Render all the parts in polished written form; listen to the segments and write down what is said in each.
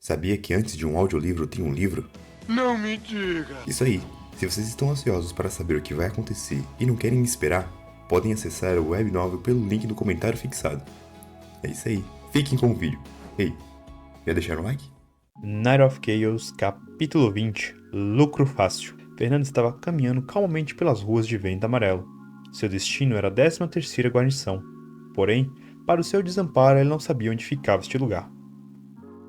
Sabia que antes de um audiolivro tem um livro? Não me diga! Isso aí. Se vocês estão ansiosos para saber o que vai acontecer e não querem me esperar, podem acessar o web novel pelo link no comentário fixado. É isso aí. Fiquem com o vídeo. Ei, já deixaram o like? Night of Chaos, capítulo 20, Lucro Fácil. Fernando estava caminhando calmamente pelas ruas de Vento Amarelo. Seu destino era a 13ª guarnição. Porém, para o seu desamparo, ele não sabia onde ficava este lugar.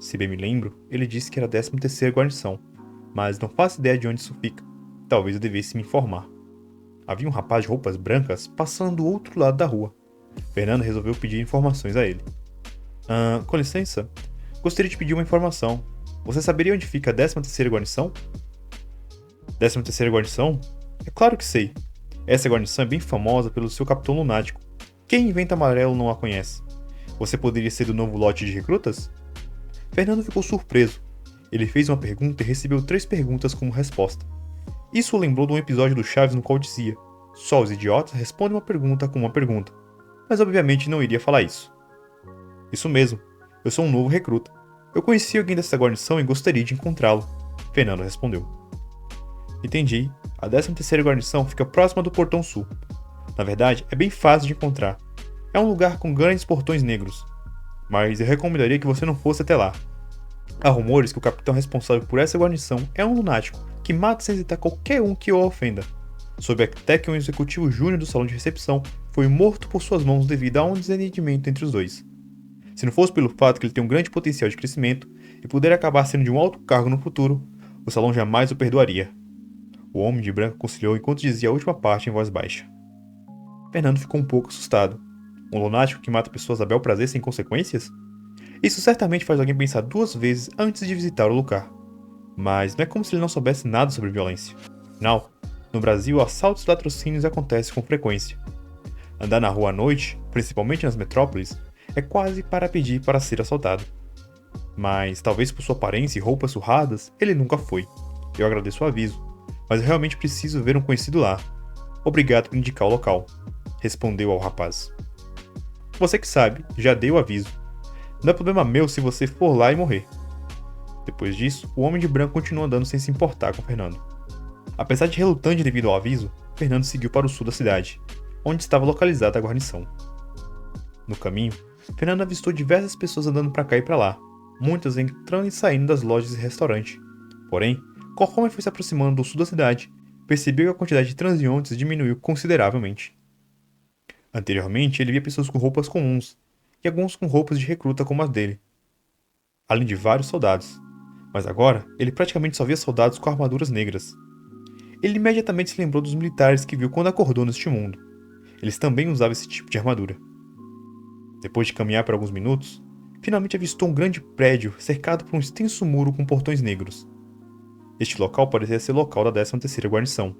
Se bem me lembro, ele disse que era a 13ª guarnição, mas não faço ideia de onde isso fica. Talvez eu devesse me informar. Havia um rapaz de roupas brancas passando do outro lado da rua. Fernando resolveu pedir informações a ele. Com licença, gostaria de pedir uma informação. Você saberia onde fica a 13ª guarnição? 13ª guarnição? É claro que sei. Essa guarnição é bem famosa pelo seu capitão lunático. Quem em Vento Amarelo não a conhece? Você poderia ser do novo lote de recrutas? Fernando ficou surpreso. Ele fez uma pergunta e recebeu 3 perguntas como resposta. Isso o lembrou de um episódio do Chaves no qual dizia: só os idiotas respondem uma pergunta com uma pergunta. Mas obviamente não iria falar isso. Isso mesmo, eu sou um novo recruta. Eu conheci alguém dessa guarnição e gostaria de encontrá-lo. Fernando respondeu. Entendi. A 13ª guarnição fica próxima do Portão Sul. Na verdade, é bem fácil de encontrar. É um lugar com grandes portões negros. Mas eu recomendaria que você não fosse até lá. Há rumores que o capitão responsável por essa guarnição é um lunático que mata sem hesitar qualquer um que o ofenda. Soube até que um executivo júnior do salão de recepção foi morto por suas mãos devido a um desentendimento entre os dois. Se não fosse pelo fato que ele tem um grande potencial de crescimento e puder acabar sendo de um alto cargo no futuro, o salão jamais o perdoaria. O homem de branco conciliou enquanto dizia a última parte em voz baixa. Fernando ficou um pouco assustado. Um lunático que mata pessoas a bel prazer sem consequências? Isso certamente faz alguém pensar 2 vezes antes de visitar o lugar. Mas não é como se ele não soubesse nada sobre violência. Afinal, no Brasil, assaltos e latrocínios acontecem com frequência. Andar na rua à noite, principalmente nas metrópoles, é quase para pedir para ser assaltado. Mas, talvez por sua aparência e roupas surradas, ele nunca foi. Eu agradeço o aviso, mas eu realmente preciso ver um conhecido lá. Obrigado por indicar o local, respondeu ao rapaz. Você que sabe, já dei o aviso. Não é problema meu se você for lá e morrer. Depois disso, o homem de branco continuou andando sem se importar com Fernando. Apesar de relutante devido ao aviso, Fernando seguiu para o sul da cidade, onde estava localizada a guarnição. No caminho, Fernando avistou diversas pessoas andando para cá e para lá, muitas entrando e saindo das lojas e restaurantes. Porém, conforme foi se aproximando do sul da cidade, percebeu que a quantidade de transeuntes diminuiu consideravelmente. Anteriormente, ele via pessoas com roupas comuns, e alguns com roupas de recruta como as dele, além de vários soldados. Mas agora, ele praticamente só via soldados com armaduras negras. Ele imediatamente se lembrou dos militares que viu quando acordou neste mundo. Eles também usavam esse tipo de armadura. Depois de caminhar por alguns minutos, finalmente avistou um grande prédio cercado por um extenso muro com portões negros. Este local parecia ser o local da 13ª guarnição.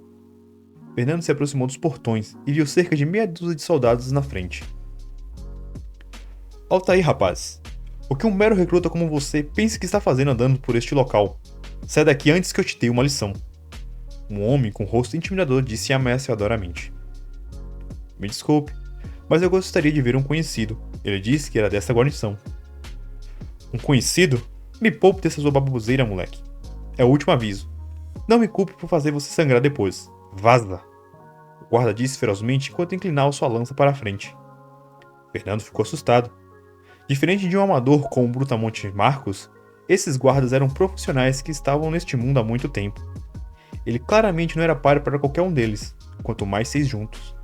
Fernando se aproximou dos portões e viu cerca de meia dúzia de soldados na frente. Alta aí, rapaz. O que um mero recruta como você pensa que está fazendo andando por este local? Sai daqui antes que eu te dê uma lição. Um homem com rosto intimidador disse ameaçadoramente. Me desculpe, mas eu gostaria de ver um conhecido. Ele disse que era dessa guarnição. Um conhecido? Me poupe dessa sua baboseira, moleque. É o último aviso. Não me culpe por fazer você sangrar depois. Vaza! O guarda disse ferozmente enquanto inclinava sua lança para a frente. Fernando ficou assustado. Diferente de um amador como o Brutamonte Marcos, esses guardas eram profissionais que estavam neste mundo há muito tempo. Ele claramente não era páreo para qualquer um deles, quanto mais 6 juntos.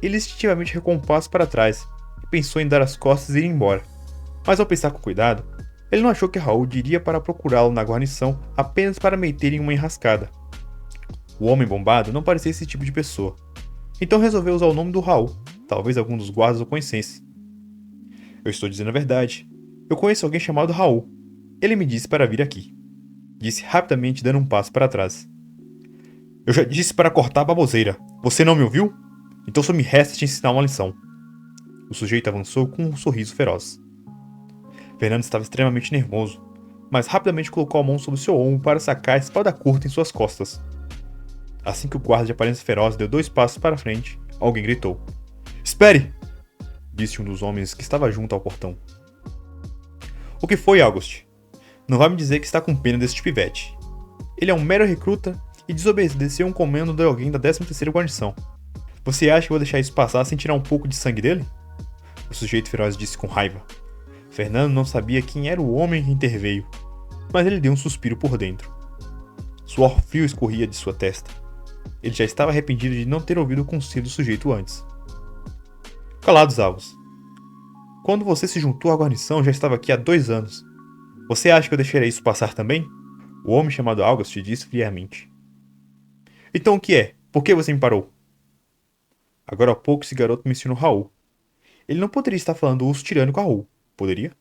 Ele instintivamente recuou um passo para trás e pensou em dar as costas e ir embora. Mas ao pensar com cuidado, ele não achou que Raul iria para procurá-lo na guarnição apenas para meter em uma enrascada. O homem bombado não parecia esse tipo de pessoa. Então resolveu usar o nome do Raul, talvez algum dos guardas o conhecesse. Eu estou dizendo a verdade. Eu conheço alguém chamado Raul. Ele me disse para vir aqui. Disse rapidamente dando um passo para trás. Eu já disse para cortar a baboseira. Você não me ouviu? Então só me resta te ensinar uma lição. O sujeito avançou com um sorriso feroz. Fernando estava extremamente nervoso, mas rapidamente colocou a mão sobre seu ombro para sacar a espada curta em suas costas. Assim que o guarda de aparência feroz deu 2 passos para frente, alguém gritou. Espere! Disse um dos homens que estava junto ao portão. O que foi, August? Não vai me dizer que está com pena desse pivete. Ele é um mero recruta e desobedeceu um comando de alguém da 13ª guarnição. Você acha que eu vou deixar isso passar sem tirar um pouco de sangue dele? O sujeito feroz disse com raiva. Fernando não sabia quem era o homem que interveio, mas ele deu um suspiro por dentro. Suor frio escorria de sua testa. Ele já estava arrependido de não ter ouvido o conselho do sujeito antes. Calados, alvos. Quando você se juntou à guarnição, já estava aqui há 2 anos. Você acha que eu deixarei isso passar também? O homem chamado August disse friamente. Então o que é? Por que você me parou? Agora há pouco esse garoto mencionou Raul. Ele não poderia estar falando do urso tirânico a Raul, poderia?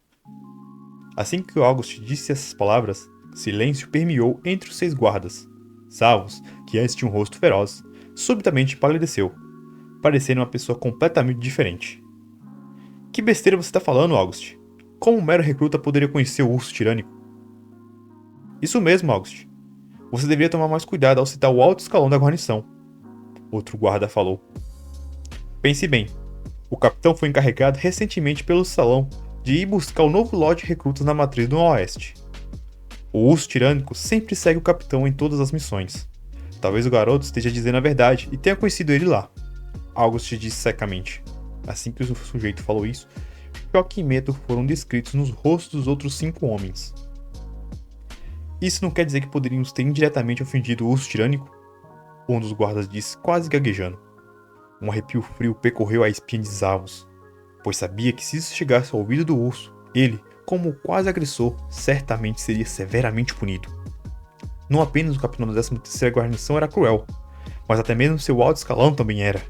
Assim que o August disse essas palavras, silêncio permeou entre os 6 guardas. Savos, que antes tinha um rosto feroz, subitamente palideceu, parecendo uma pessoa completamente diferente. Que besteira você está falando, August? Como um mero recruta poderia conhecer o urso tirânico? Isso mesmo, August. Você deveria tomar mais cuidado ao citar o alto escalão da guarnição. Outro guarda falou. Pense bem. O capitão foi encarregado recentemente pelo salão de ir buscar o novo lote de recrutas na matriz do Oeste. O urso tirânico sempre segue o capitão em todas as missões. Talvez o garoto esteja dizendo a verdade e tenha conhecido ele lá. August disse secamente. Assim que o sujeito falou isso, choque e medo foram descritos nos rostos dos outros 5 homens. Isso não quer dizer que poderíamos ter indiretamente ofendido o urso tirânico? Um dos guardas disse, quase gaguejando. Um arrepio frio percorreu a espinha de Zavos, pois sabia que se isso chegasse ao ouvido do urso, ele, como o quase agressor, certamente seria severamente punido. Não apenas o capitão da 13ª guarnição era cruel, mas até mesmo seu alto escalão também era.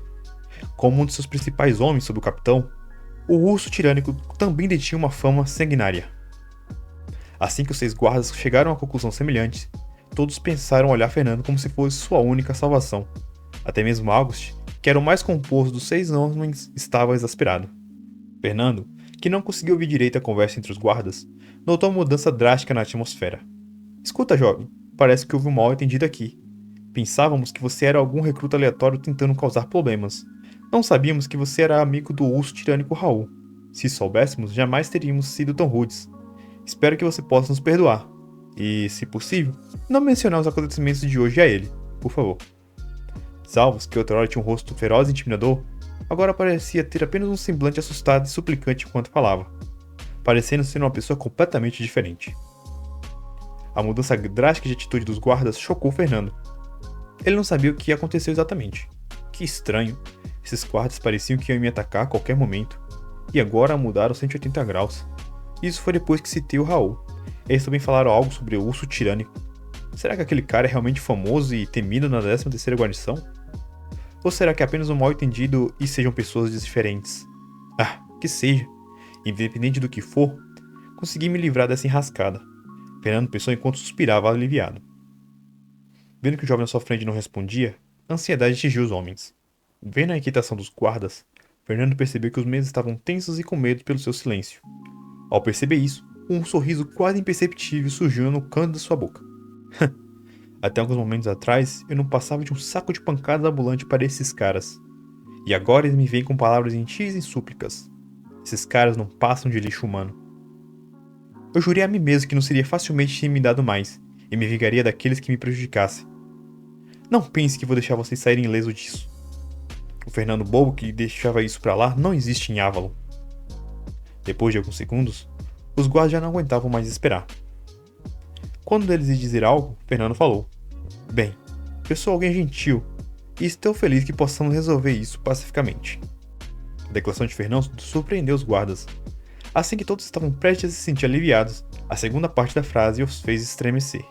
Como um de seus principais homens sob o capitão, o urso tirânico também detinha uma fama sanguinária. Assim que os 6 guardas chegaram a conclusão semelhante, todos pensaram olhar Fernando como se fosse sua única salvação. Até mesmo August, que era o mais composto dos 6 homens, estava exasperado. Fernando, que não conseguiu ouvir direito a conversa entre os guardas, notou uma mudança drástica na atmosfera. Escuta, jovem, parece que houve um mal-entendido aqui. Pensávamos que você era algum recruta aleatório tentando causar problemas. Não sabíamos que você era amigo do urso tirânico Raul. Se soubéssemos, jamais teríamos sido tão rudes. Espero que você possa nos perdoar. E, se possível, não mencionar os acontecimentos de hoje a ele, por favor. Salvos, que outrora tinha um rosto feroz e intimidador, agora parecia ter apenas um semblante assustado e suplicante enquanto falava, parecendo ser uma pessoa completamente diferente. A mudança drástica de atitude dos guardas chocou Fernando. Ele não sabia o que aconteceu exatamente. Que estranho, esses guardas pareciam que iam me atacar a qualquer momento, e agora mudaram 180 graus. Isso foi depois que citei o Raul. Eles também falaram algo sobre o urso tirânico. Será que aquele cara é realmente famoso e temido na 13ª guarnição? Ou será que é apenas um mal-entendido e sejam pessoas diferentes? Ah, que seja. Independente do que for, consegui me livrar dessa enrascada. Fernando pensou enquanto suspirava aliviado. Vendo que o jovem à sua frente não respondia, a ansiedade atingiu os homens. Vendo a inquietação dos guardas, Fernando percebeu que os mesmos estavam tensos e com medo pelo seu silêncio. Ao perceber isso, um sorriso quase imperceptível surgiu no canto da sua boca. Até alguns momentos atrás, eu não passava de um saco de pancadas ambulante para esses caras. E agora eles me vêm com palavras gentis e súplicas. Esses caras não passam de lixo humano. Eu jurei a mim mesmo que não seria facilmente intimidado mais, e me vingaria daqueles que me prejudicassem. Não pense que vou deixar vocês saírem ileso disso. O Fernando bobo que deixava isso pra lá não existe em Avalon. Depois de alguns segundos, os guardas já não aguentavam mais esperar. Quando eles lhe dizer algo, Fernando falou. Bem, eu sou alguém gentil, e estou feliz que possamos resolver isso pacificamente. A declaração de Fernando surpreendeu os guardas. Assim que todos estavam prestes a se sentir aliviados, a segunda parte da frase os fez estremecer.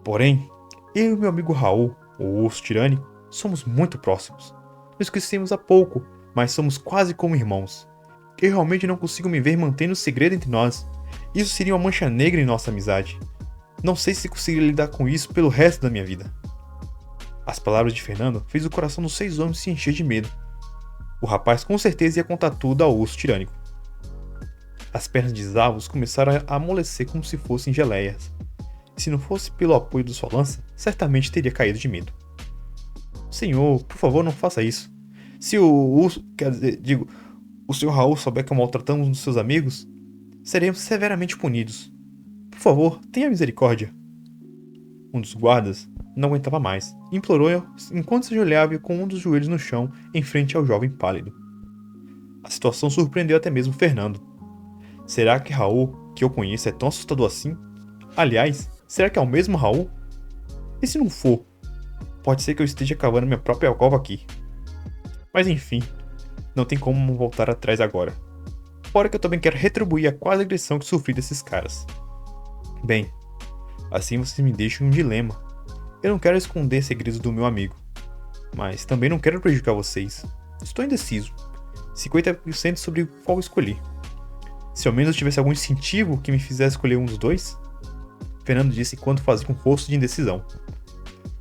Porém, eu e meu amigo Raul, o urso tirânico, somos muito próximos. Nos conhecemos há pouco, mas somos quase como irmãos. Eu realmente não consigo me ver mantendo o segredo entre nós. Isso seria uma mancha negra em nossa amizade. Não sei se conseguiria lidar com isso pelo resto da minha vida. As palavras de Fernando fez o coração dos 6 homens se encher de medo. O rapaz com certeza ia contar tudo ao urso tirânico. As pernas de Zavos começaram a amolecer como se fossem geleias. E se não fosse pelo apoio de sua lança, certamente teria caído de medo. Senhor, por favor, não faça isso. Se o urso, o Sr. Raul souber que maltratamos um dos seus amigos, seremos severamente punidos. Por Por favor, tenha misericórdia. Um dos guardas não aguentava mais, implorou enquanto se ajoelhava com um dos joelhos no chão em frente ao jovem pálido. A situação surpreendeu até mesmo Fernando. Será que Raul, que eu conheço, é tão assustador assim? Aliás, será que é o mesmo Raul? E se não for, pode ser que eu esteja cavando minha própria cova aqui. Mas enfim, não tem como voltar atrás agora. Fora que eu também quero retribuir a quase agressão que sofri desses caras. Bem, assim vocês me deixam em um dilema. Eu não quero esconder segredos do meu amigo, mas também não quero prejudicar vocês. Estou indeciso. 50% sobre qual escolhi. Se ao menos tivesse algum incentivo que me fizesse escolher um dos dois? Fernando disse enquanto fazia um rosto de indecisão.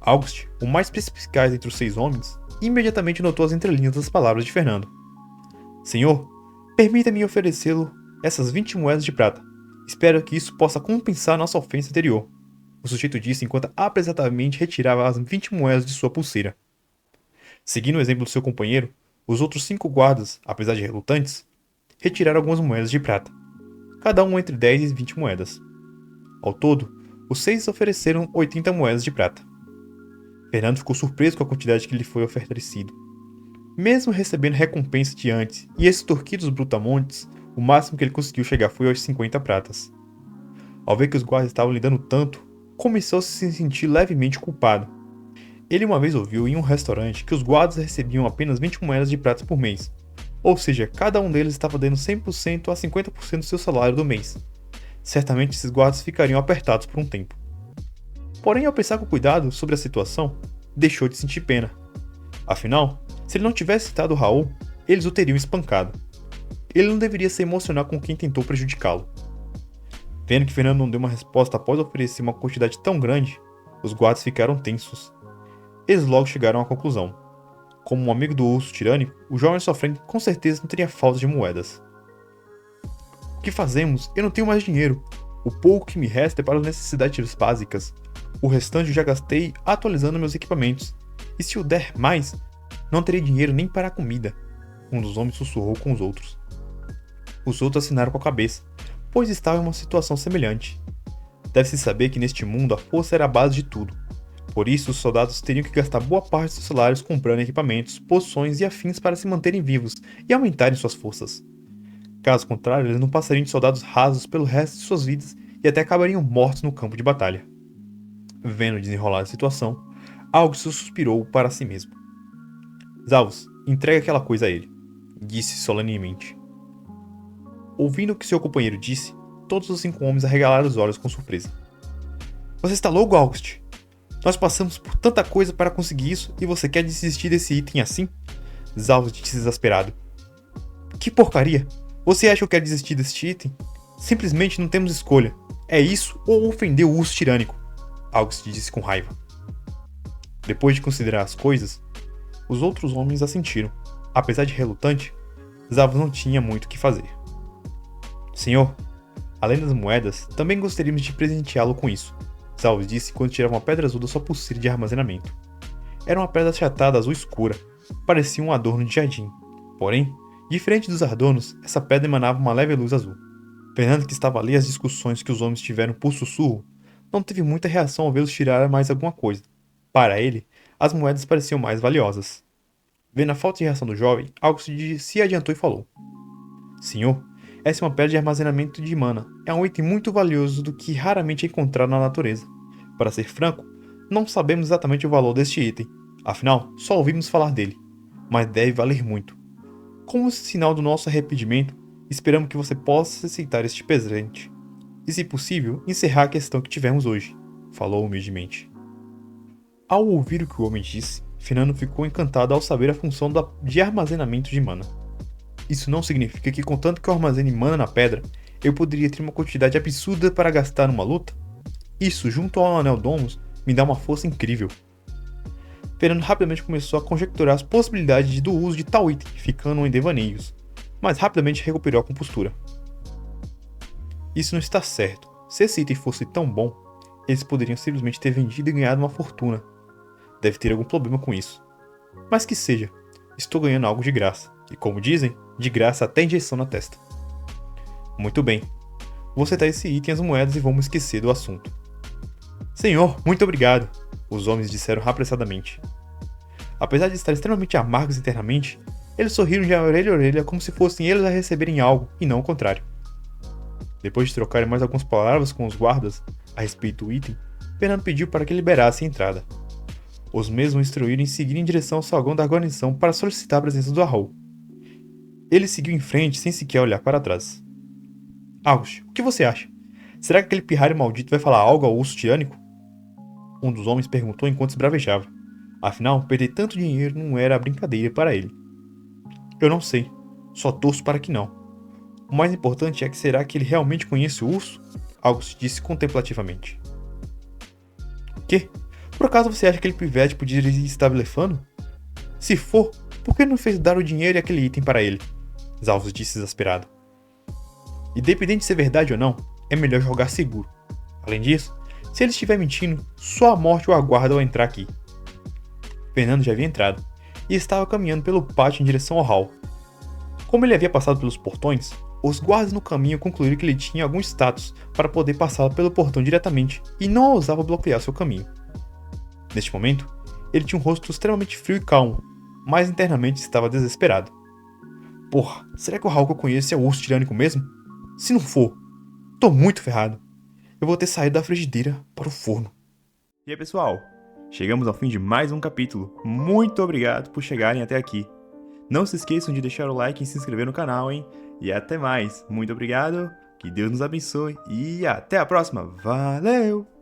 August, o mais perspicaz entre os 6 homens, imediatamente notou as entrelinhas das palavras de Fernando. Senhor, permita-me oferecê-lo essas 20 moedas de prata. Espero que isso possa compensar nossa ofensa anterior. O sujeito disse enquanto apressadamente retirava as 20 moedas de sua pulseira. Seguindo o exemplo do seu companheiro, os outros 5 guardas, apesar de relutantes, retiraram algumas moedas de prata, cada um entre 10 e 20 moedas. Ao todo, os 6 ofereceram 80 moedas de prata. Fernando ficou surpreso com a quantidade que lhe foi oferecido. Mesmo recebendo recompensa de antes e extorquidos brutamontes, o máximo que ele conseguiu chegar foi aos 50 pratas. Ao ver que os guardas estavam lhe dando tanto, começou a se sentir levemente culpado. Ele uma vez ouviu em um restaurante que os guardas recebiam apenas 20 moedas de prata por mês, ou seja, cada um deles estava dando 100% a 50% do seu salário do mês. Certamente esses guardas ficariam apertados por um tempo. Porém, ao pensar com cuidado sobre a situação, deixou de sentir pena. Afinal, se ele não tivesse citado Raul, eles o teriam espancado. Ele não deveria se emocionar com quem tentou prejudicá-lo. Vendo que Fernando não deu uma resposta após oferecer uma quantidade tão grande, os guardas ficaram tensos. Eles logo chegaram à conclusão. Como um amigo do urso tirânico, o jovem sofrendo com certeza não teria falta de moedas. O que fazemos? Eu não tenho mais dinheiro. O pouco que me resta é para as necessidades básicas. O restante eu já gastei atualizando meus equipamentos. E se eu der mais, não terei dinheiro nem para a comida. Um dos homens sussurrou com os outros. Os outros assinaram com a cabeça, pois estavam em uma situação semelhante. Deve-se saber que neste mundo a força era a base de tudo. Por isso, os soldados teriam que gastar boa parte de seus salários comprando equipamentos, poções e afins para se manterem vivos e aumentarem suas forças. Caso contrário, eles não passariam de soldados rasos pelo resto de suas vidas e até acabariam mortos no campo de batalha. Vendo desenrolar a situação, August suspirou para si mesmo. Zavos, entregue aquela coisa a ele, disse solenemente. Ouvindo o que seu companheiro disse, todos os 5 homens arregalaram os olhos com surpresa. Você está louco, August? Nós passamos por tanta coisa para conseguir isso e você quer desistir desse item assim? Zavos disse desesperado. Que porcaria! Você acha que eu quero desistir deste item? Simplesmente não temos escolha. É isso ou ofender o urso tirânico, August disse com raiva. Depois de considerar as coisas, os outros homens assentiram. Apesar de relutante, Zavos não tinha muito o que fazer. Senhor, além das moedas, também gostaríamos de presenteá-lo com isso, Zavos disse quando tirava uma pedra azul da sua pulseira de armazenamento. Era uma pedra achatada azul escura, parecia um adorno de jardim. Porém, diferente dos adornos, essa pedra emanava uma leve luz azul. Fernando, que estava ali às discussões que os homens tiveram por sussurro, não teve muita reação ao vê-los tirar mais alguma coisa. Para ele, as moedas pareciam mais valiosas. Vendo a falta de reação do jovem, August se adiantou e falou. Senhor, essa é uma pedra de armazenamento de mana. É um item muito valioso do que raramente é encontrado na natureza. Para ser franco, não sabemos exatamente o valor deste item. Afinal, só ouvimos falar dele. Mas deve valer muito. Como sinal do nosso arrependimento, esperamos que você possa aceitar este presente. E, se possível, encerrar a questão que tivemos hoje, falou humildemente. Ao ouvir o que o homem disse, Fernando ficou encantado ao saber a função de armazenamento de mana. Isso não significa que, contanto que eu armazene mana na pedra, eu poderia ter uma quantidade absurda para gastar numa luta? Isso, junto ao Anel Domus, me dá uma força incrível. Fernando rapidamente começou a conjecturar as possibilidades do uso de tal item, ficando em devaneios, mas rapidamente recuperou a compostura. Isso não está certo. Se esse item fosse tão bom, eles poderiam simplesmente ter vendido e ganhado uma fortuna. Deve ter algum problema com isso. Mas que seja, estou ganhando algo de graça. E como dizem, de graça até injeção na testa. Muito bem. vou aceitar esse item e as moedas e vamos esquecer do assunto. Senhor, muito obrigado, os homens disseram apressadamente. Apesar de estar extremamente amargos internamente, eles sorriram de orelha a orelha como se fossem eles a receberem algo, e não o contrário. Depois de trocarem mais algumas palavras com os guardas a respeito do item, Fernando pediu para que liberasse a entrada. Os mesmos instruíram em seguir em direção ao saguão da guarnição para solicitar a presença do Arrow. Ele seguiu em frente sem sequer olhar para trás. August, o que você acha? Será que aquele pirralho maldito vai falar algo ao urso tirânico? Um dos homens perguntou enquanto esbravejava. Afinal, perder tanto dinheiro não era brincadeira para ele. Eu não sei. Só torço para que não. O mais importante é que será que ele realmente conhece o urso? August disse contemplativamente. Que? Por acaso você acha que aquele pivete podia estar blefando? Se for, por que não fez dar o dinheiro e aquele item para ele? Zalfos disse exasperado. Independente de ser verdade ou não, é melhor jogar seguro. Além disso, se ele estiver mentindo, só a morte o aguarda ao entrar aqui. Fernando já havia entrado, e estava caminhando pelo pátio em direção ao hall. Como ele havia passado pelos portões, os guardas no caminho concluíram que ele tinha algum status para poder passar pelo portão diretamente e não ousava bloquear seu caminho. Neste momento, ele tinha um rosto extremamente frio e calmo, mas internamente estava desesperado. Porra, será que o Hall que eu conheço é o urso tirânico mesmo? Se não for, tô muito ferrado. Eu vou ter saído da frigideira para o forno. E aí, pessoal? Chegamos ao fim de mais um capítulo. Muito obrigado por chegarem até aqui. Não se esqueçam de deixar o like e se inscrever no canal, hein? E até mais. Muito obrigado, que Deus nos abençoe e até a próxima. Valeu!